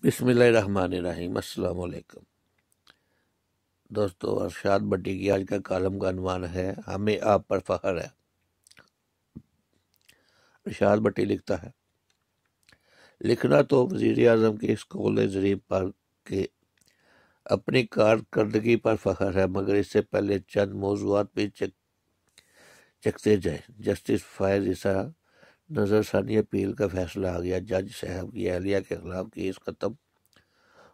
بسم اللہ الرحمن الرحیم۔ السلام علیکم دوستو، ارشاد بٹی کی آج کا کالم کا عنوان ہے ہمیں آپ پر فخر ہے۔ ارشاد بٹی لکھتا ہے، لکھنا تو وزیر اعظم کے اسکول زریم پر کے اپنی کارکردگی پر فخر ہے، مگر اس سے پہلے چند موضوعات پہ چکتے جائیں۔ جسٹس فائز عیسیٰ نظر ثانی اپیل کا فیصلہ آ گیا۔ جج صاحب کی اہلیہ کے خلاف کیس ختم۔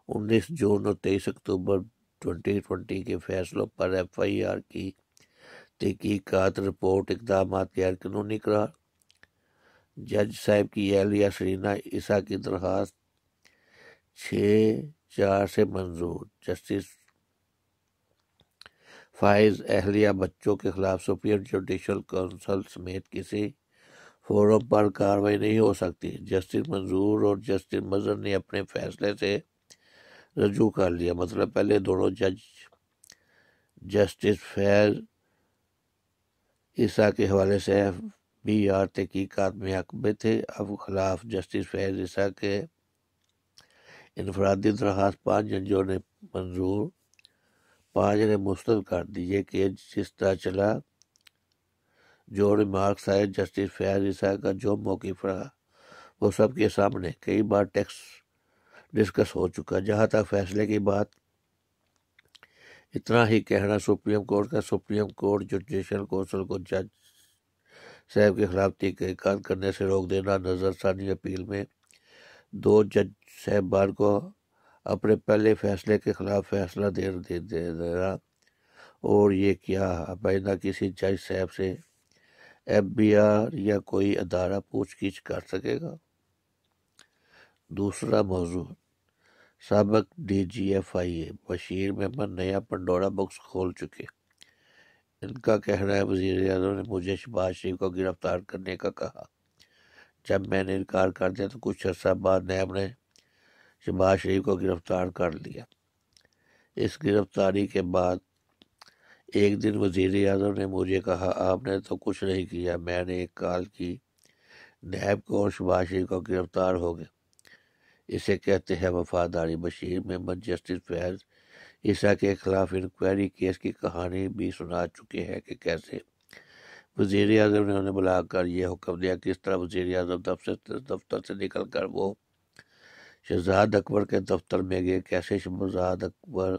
19 جون اور 23 اکتوبر 2020 کے فیصلوں پر ایف آئی آر کی تحقیقات رپورٹ اقدامات غیر قانونی قرار۔ جج صاحب کی اہلیہ سرینا عیسیٰ کی درخواست 6/4 سے منظور۔ جسٹس فائز اہلیہ بچوں کے خلاف سپریم جوڈیشل کونسل سمیت کسی فورم پر کارروائی نہیں ہو سکتی۔ جسٹس منظور اور جسٹس مظہر نے اپنے فیصلے سے رجوع کر لیا۔ مطلب پہلے دونوں جج جسٹس فیض عیسیٰ کے حوالے سے ایف بی آر تحقیقات میں حق میں تھے، اب خلاف جسٹس فیض عیسیٰ کے انفرادی درخواست 5 ججوں نے منظور، 5 نے مسترد کر دی۔ یہ کیس جس طرح چلا، جو ریمارکس آئے جسٹس فیض عیسیٰ کا جو موقف رہا وہ سب کے سامنے کئی بار ڈسکس ہو چکا۔ جہاں تک فیصلے کی بات، اتنا ہی کہنا سپریم کورٹ کا۔ سپریم کورٹ جوڈیشل کونسل کو جج صاحب کے خلاف تحقیقات کرنے سے روک دینا۔ نظر ثانی اپیل میں 2 جج صاحبان کو اپنے پہلے فیصلے کے خلاف فیصلہ دے دینا، اور یہ کیا آئندہ کسی جج صاحب سے ایف بی آر یا کوئی ادارہ پوچھ گچھ کر سکے گا؟ دوسرا موضوع، سابق ڈی جی ایف آئی اے بشیر محمد نیا پنڈورا باکس کھول چکے۔ ان کا کہنا ہے، وزیر اعظم نے مجھے شہباز شریف کو گرفتار کرنے کا کہا۔ جب میں نے انکار کر دیا تو کچھ عرصہ بعد نیب نے شہباز شریف کو گرفتار کر لیا۔ اس گرفتاری کے بعد ایک دن وزیر اعظم نے مجھے کہا، آپ نے تو کچھ نہیں کیا۔ میں نے ایک کال کی نیب کو اور شہباز شریف کو گرفتار ہو گئے۔ اسے کہتے ہیں وفاداری۔ بشیر محمد جسٹس فیض عیسیٰ کے خلاف انکوائری کیس کی کہانی بھی سنا چکے ہیں کہ کیسے وزیر اعظم نے انہیں بلا کر یہ حکم دیا، کس طرح وزیر اعظم دفتر سے نکل کر وہ شہزاد اکبر کے دفتر میں گئے، کیسے شہزاد اکبر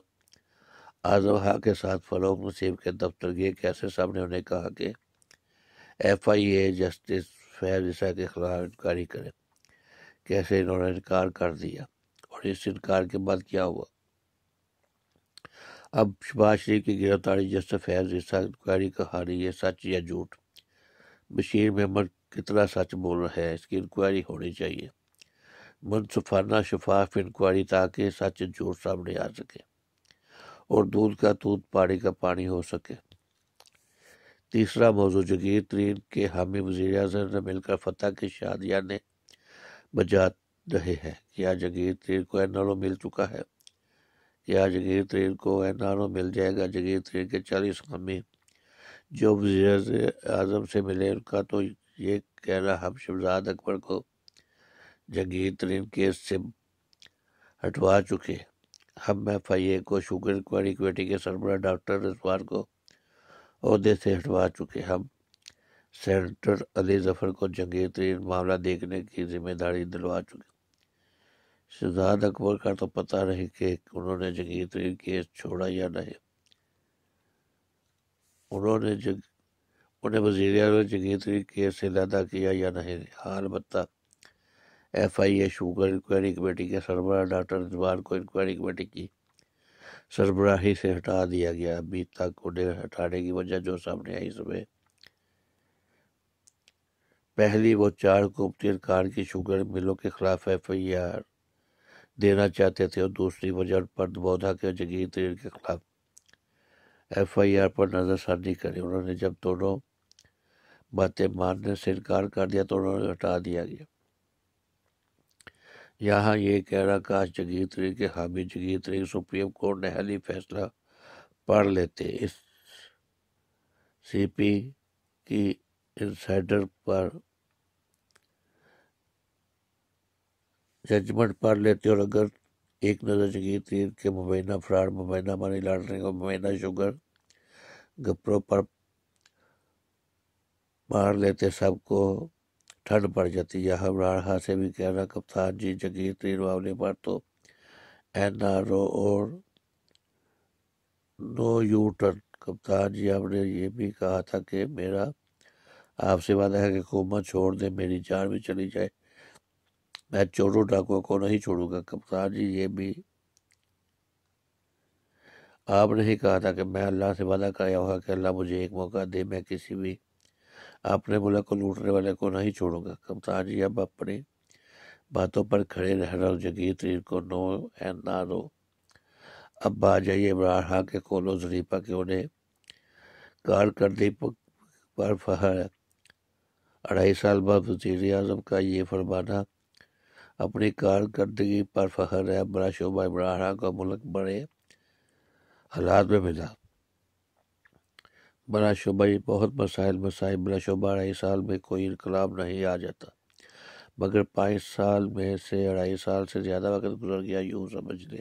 اعظم خان کے ساتھ فروغ نصیب کے دفتر گئے، کیسے سب نے انہیں کہا کہ ایف آئی اے جسٹس فیض عیسیٰ کے خلاف انکوائری کرے، کیسے انہوں نے انکار کر دیا، اور اس انکار کے بعد کیا ہوا۔ اب شہباز شریف کی گرفتاری جسٹس فیض عیسیٰ انکوائری کہانی، یہ سچ یا جھوٹ؟ بشیر محمد کتنا سچ بول رہے ہیں؟ اس کی انکوائری ہونی چاہیے، منصفانہ شفاف انکوائری، تاکہ سچ جھوٹ سامنے آ سکے اور دودھ کا دودھ پانی کا پانی ہو سکے۔ تیسرا موضوع، جگیر ترین کے حامی وزیر اعظم سے مل کر فتح کی شادیانے بجا رہے ہیں۔ کیا جگیر ترین کو این آر او مل چکا ہے؟ کیا جگیر ترین کو این آر او مل جائے گا؟ جگیر ترین کے 40 حامی جو وزیر اعظم سے ملے، ان کا تو یہ کہنا، ہم شہزاد اکبر کو جگیر ترین کیس سے ہٹوا چکے، ہم ایف آئی اے کو شوگر انکوائری کمیٹی کے سربراہ ڈاکٹر رضوان کو عہدے سے ہٹوا چکے، ہم سینیٹر علی ظفر کو جگیر ترین معاملہ دیکھنے کی ذمہ داری دلوا چکے۔ شہزاد اکبر کا تو پتہ نہیں کہ انہوں نے جگیر ترین کیس چھوڑا یا نہیں، انہیں وزیر اعظم نے جگیر ترین کیس سے علیحدہ کیا یا نہیں۔ ہاں، البتہ ایف آئی اے شوگر انکوائری کمیٹی کے سربراہ ڈاکٹر رضوان کو انکوائری کمیٹی کی سربراہی سے ہٹا دیا گیا۔ ابھی تک انہیں ہٹانے کی وجہ جو سامنے آئی، اس میں پہلی وہ 4 حکومتی ارکان کی شوگر ملوں کے خلاف ایف آئی آر دینا چاہتے تھے، اور دوسری وجہ ان پر بودھا کے جگیر ترین کے خلاف ایف آئی آر پر نظر ثانی کری۔ انہوں نے جب دونوں باتیں ماننے سے انکار کر دیا تو انہوں نے ہٹا دیا گیا۔ یہاں یہ کہنا، کاش جگیر ترین کے حامی جگیر ترین سپریم کورٹ نے حالی فیصلہ پڑھ لیتے، اس سی پی کی انسائڈر پر ججمنٹ پڑھ لیتے، اور اگر ایک نظر جگیر تیر کے مبینہ فراڈ، مبینہ منی لانڈرنگ اور مبینہ شوگر گپروں پر مار لیتے، سب کو ٹھنڈ پڑ جاتی۔ یہاں عمران سے بھی کہنا کپتان جی جگیر تیر معاملے پر تو این آر او اور نو یو ٹرن۔ کپتان جی آپ نے یہ بھی کہا تھا کہ میرا آپ سے وعدہ ہے کہ حکومت چھوڑ دے، میری جان بھی چلی جائے، میں چوروں ڈاکوؤں کو نہیں چھوڑوں گا۔ کپتان جی یہ بھی آپ نے ہی کہا تھا کہ میں اللہ سے وعدہ کرایا ہوگا کہ اللہ مجھے ایک موقع دے، میں کسی بھی اپنے ملک کو لوٹنے والے کو نہیں چھوڑوں گا۔ کپتان جی اب اپنی باتوں پر کھڑے رہنا اور جگیر تیر کو نو این آر او۔ اب آ جائیے عمران خان کے قول و ظریفہ کہ انہیں کارکردگی پر فخر ہے۔ 2.5 سال بعد وزیر اعظم کا یہ فرمانا اپنی کارکردگی پر فخر ہے۔ بڑا شعبہ عمران خان کو ملک بڑے حالات میں ملا۔ بڑا شعبہ بہت مسائل بڑا شعبہ 2.5 سال میں کوئی انقلاب نہیں آ جاتا، مگر 5 سال میں سے 2.5 سال سے زیادہ وقت گزر گیا، یوں سمجھ لیں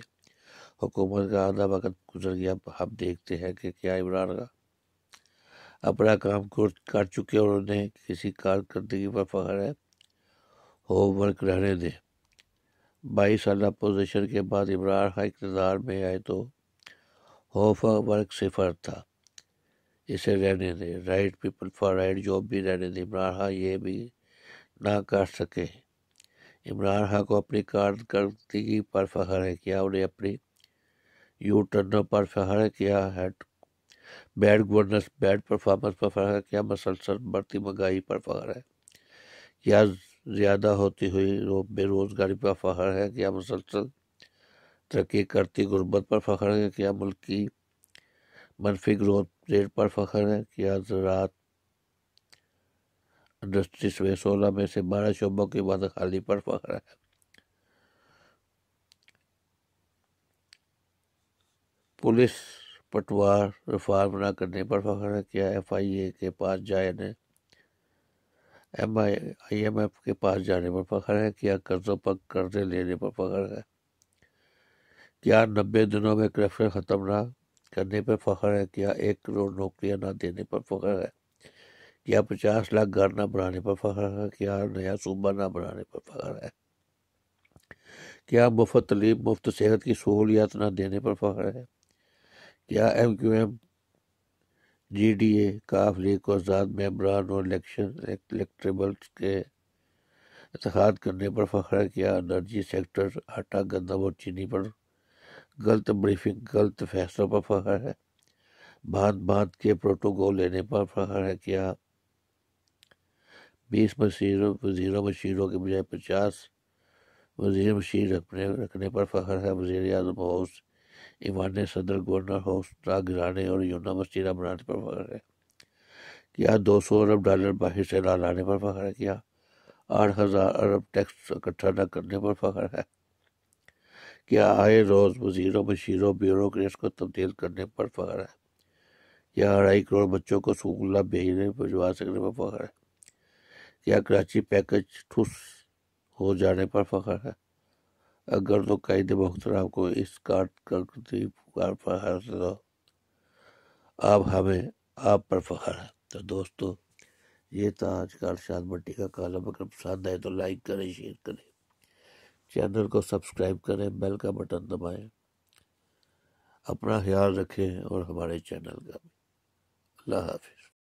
حکومت کا آدھا وقت گزر گیا۔ ہم دیکھتے ہیں کہ کیا عمران خان اپنا کام کر چکے اور انہیں کسی کارکردگی پر فخر ہے۔ ہوم ورک رہنے دیں۔ 22 سالہ پوزیشن کے بعد عمران خان اقتدار میں آئے تو ہوم ورک 0 تھا، اسے رہنے دیں۔ Right people for right job بھی رہنے دیں۔ عمران خان یہ بھی نہ کر سکے۔ عمران خان کو اپنی کارکردگی پر فخر ہے، کیا انہیں اپنی یو ٹرنوں پر فخر ہے، کیا بیڈ گورننس بیڈ پرفارمنس پر فخر ہے، کیا مسلسل بڑھتی مہنگائی پر فخر ہے، کیا زیادہ ہوتی ہوئی بے روزگاری پر فخر ہے، کیا مسلسل ترقی کرتی غربت پر فخر ہے، کیا ملک کی منفی گروتھ ریٹ پر فخر ہے، کیا زراعت انڈسٹریز میں 16 میں سے 12 شعبوں کی بدحالی پر فخر ہے، پولیس پٹوار ریفارم نہ کرنے پر فخر ہے، کیا ایف آئی اے کے پاس جانے آئی ایم ایف کے پاس جانے پر فخر ہے، کیا قرضوں پر قرضے لینے پر فخر ہے، کیا 90 دنوں میں کرپشن ختم نہ کرنے پر فخر ہے، کیا 1 کروڑ نوکریاں نہ دینے پر فخر ہے، کیا 50 لاکھ گھر نہ بنانے پر فخر ہے، کیا نیا صوبہ نہ بنانے پر فخر ہے، کیا مفت تعلیم مفت صحت کی سہولیات نہ دینے پر فخر ہے، کیا M Q M G D A کاف لیگ کو آزاد ممبران اور الیکٹیبلز کے انتخاب کرنے پر فخر ہے، کیا انرجی سیکٹر آٹا گندم اور چینی پر غلط بریفنگ غلط فیصلوں پر فخر ہے، باندھ کے پروٹوکول لینے پر فخر ہے، کیا 20 وزیروں مشیروں کے بجائے 50 وزیر مشیر رکھنے پر فخر ہے، وزیر اعظم ہاؤس ایوان صدر گورنر ہاؤس گرانے اور یونیورسٹی نہ بنانے پر فخر ہے، کیا 200 ارب ڈالر باہر سے نہ لانے پر فخر ہے، کیا 8,000 ارب ٹیکس اکٹھا نہ کرنے پر فخر ہے، کیا آئے روز وزیروں مشیروں بیوروکریٹس کو تبدیل کرنے پر فخر ہے، کیا 2.5 کروڑ بچوں کو اسکول نہ بھجوا سکنے پر فخر ہے، کیا کراچی پیکج ٹھوس ہو جانے پر فخر ہے۔ اگر تو قائد محترم کو اس کارکردگی پر فخر ہے تو اب ہمیں آپ پر فخر ہے۔ تو دوستو یہ تھا آج کا ارشاد بٹی کا کالم۔ اگر پسند آئے تو لائک کریں، شیئر کریں، چینل کو سبسکرائب کریں، بیل کا بٹن دبائیں، اپنا خیال رکھیں اور ہمارے چینل کا بھی۔ اللہ حافظ۔